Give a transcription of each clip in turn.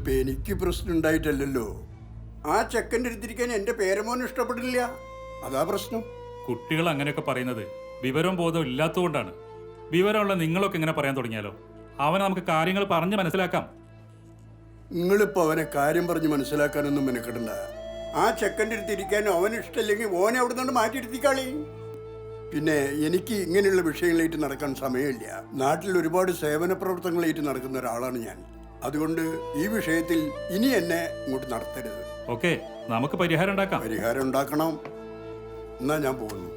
അതിപ്പോ എനിക്ക് പ്രശ്നം ഉണ്ടായിട്ടല്ലല്ലോ. ആ ചെക്കൻ്റെ അടുത്തിരിക്കാൻ എൻ്റെ പേരമോന് ഇഷ്ടപ്പെടില്ല, അതാ പ്രശ്നം. കുട്ടികൾ അങ്ങനെയൊക്കെ പറയുന്നത് വിവരവും ബോധവും ഇല്ലാത്തതുകൊണ്ടാണ്. വിവരമുള്ള നിങ്ങളൊക്കെ ഇങ്ങനെ പറയാൻ തുടങ്ങിയാലോ? അവനെ നമുക്ക് കാര്യങ്ങൾ പറഞ്ഞ് മനസ്സിലാക്കാം. നിങ്ങളിപ്പോൾ അവനെ കാര്യം പറഞ്ഞ് മനസ്സിലാക്കാനൊന്നും മെനക്കെടണ്ട. ആ ചെക്കൻ്റെ അടുത്തിരിക്കാൻ അവന് ഇഷ്ടമില്ലെങ്കിൽ ഓനെ അവിടെ നിന്ന് മാറ്റിയിരുത്തിക്കാളി. പിന്നെ എനിക്ക് ഇങ്ങനെയുള്ള വിഷയങ്ങളായിട്ട് നടക്കാൻ സമയമില്ല. നാട്ടിൽ ഒരുപാട് സേവന പ്രവർത്തനങ്ങളായിട്ട് നടക്കുന്ന ഒരാളാണ് ഞാൻ. അതുകൊണ്ട് ഈ വിഷയത്തിൽ ഇനി എന്നെ ഇങ്ങോട്ട് നടത്തരുത്. ഓക്കെ, നമുക്ക് പരിഹാരം ഉണ്ടാക്കാം. പരിഹാരം ഉണ്ടാക്കണം. എന്നാ ഞാൻ പോകുന്നു.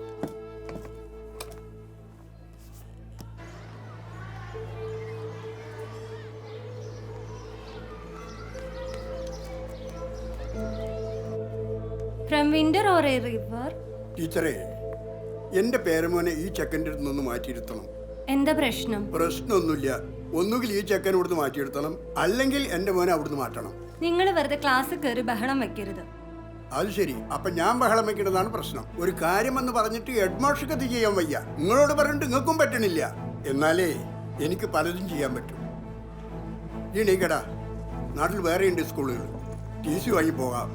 From winter or a river? ടീച്ചറെ, എൻ്റെ പേരമോനെ ഈ ചെക്കൻ്റെ അടുത്ത് നിന്ന് മാറ്റിയിരുത്തണം. എന്താ പ്രശ്നം? പ്രശ്നമൊന്നുമില്ല. ഒന്നുകിൽ ഈ ചെക്കൻ ഇവിടുന്ന് മാറ്റിയിരുത്തണം, അല്ലെങ്കിൽ എൻ്റെ മോനെ അവിടുന്ന് മാറ്റണം. നിങ്ങൾ വെറുതെ ക്ലാസ്സിൽ കയറി ബഹളം വെക്കരുത്. അത് ശരി, അപ്പൊ ഞാൻ ബഹളം വെക്കുന്നതാണ് പ്രശ്നം. ഒരു കാര്യമെന്ന് പറഞ്ഞിട്ട് ഹെഡ്മാസ്റ്റർക്ക് അത് ചെയ്യാൻ വയ്യ. നിങ്ങളോട് പറഞ്ഞിട്ട് നിങ്ങൾക്കും പറ്റണില്ല. എന്നാലേ എനിക്ക് പലതും ചെയ്യാൻ പറ്റും. ഈ നീക്കടാ, നാട്ടിൽ വേറെയുണ്ട് സ്കൂളുകൾ. TC വാങ്ങി പോകാം.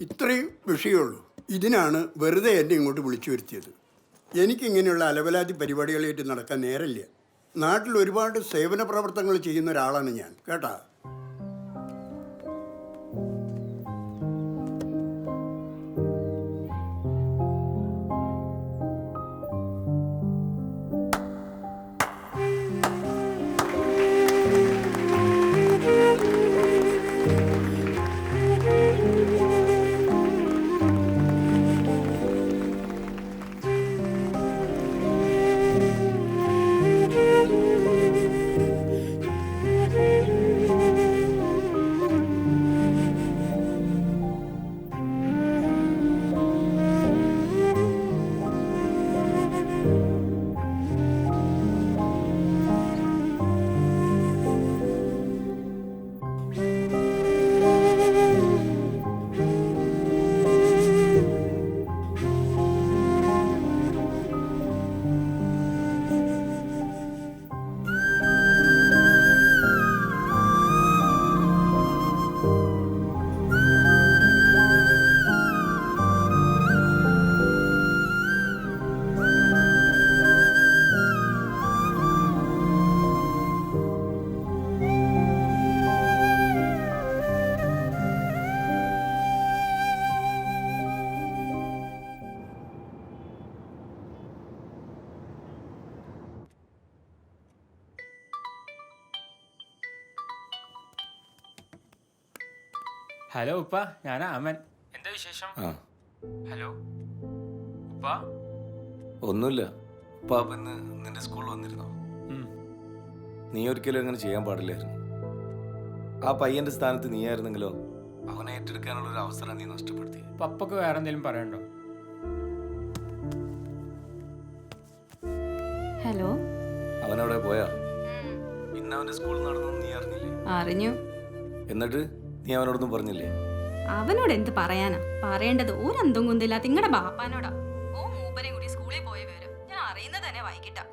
ഇത്രയും വിഷയമുള്ളൂ. ഇതിനാണ് വെറുതെ എന്നെ ഇങ്ങോട്ട് വിളിച്ചു വരുത്തിയത്. എനിക്കിങ്ങനെയുള്ള അലവലാതി പരിപാടികളായിട്ട് നടക്കാൻ നേരമില്ല. നാട്ടിൽ ഒരുപാട് സേവന പ്രവർത്തനങ്ങൾ ചെയ്യുന്ന ഒരാളാണ് ഞാൻ, കേട്ടാ. ഹലോ ഉപ്പ, ഞാനാ അമൻ. എന്താ വിശേഷം? ഹലോ ഉപ്പ. ഒന്നുമില്ല. ഉപ്പ ഇന്ന് നിന്റെ സ്കൂളിൽ വന്നിരുന്നോ? നീ ഒരിക്കലും അങ്ങനെ ചെയ്യാൻ പാടില്ലായിരുന്നു. ആ പയ്യന്റെ സ്ഥാനത്ത് നീയായിരുന്നെങ്കിലോ അവനെ ഏറ്റെടുക്കാനുള്ള ഒരു അവസരം നീ നഷ്ടപ്പെടുത്തി. പപ്പക്ക് വേറെ എന്തെങ്കിലും പറയണ്ടോ? ഹലോ, അവനവിടെ പോയാ? ഇന്ന് അവന്റെ സ്കൂളിൽ നടന്നു നീ അറിഞ്ഞില്ലേ? അറിഞ്ഞു. എന്നിട്ട് നീ അവനോടൊന്നും പറഞ്ഞില്ലേ? അവനോട് എന്ത് പറയാനാ? പറയേണ്ടത് ഒരന്തും കുന്തില്ലാത്ത നിങ്ങളുടെ ബാപ്പാനോടാ. ഓ മൂപ്പനെ കൂടി സ്കൂളിൽ പോയ വിവരം ഞാൻ അറിയുന്നത് തന്നെ വൈകിട്ടാ.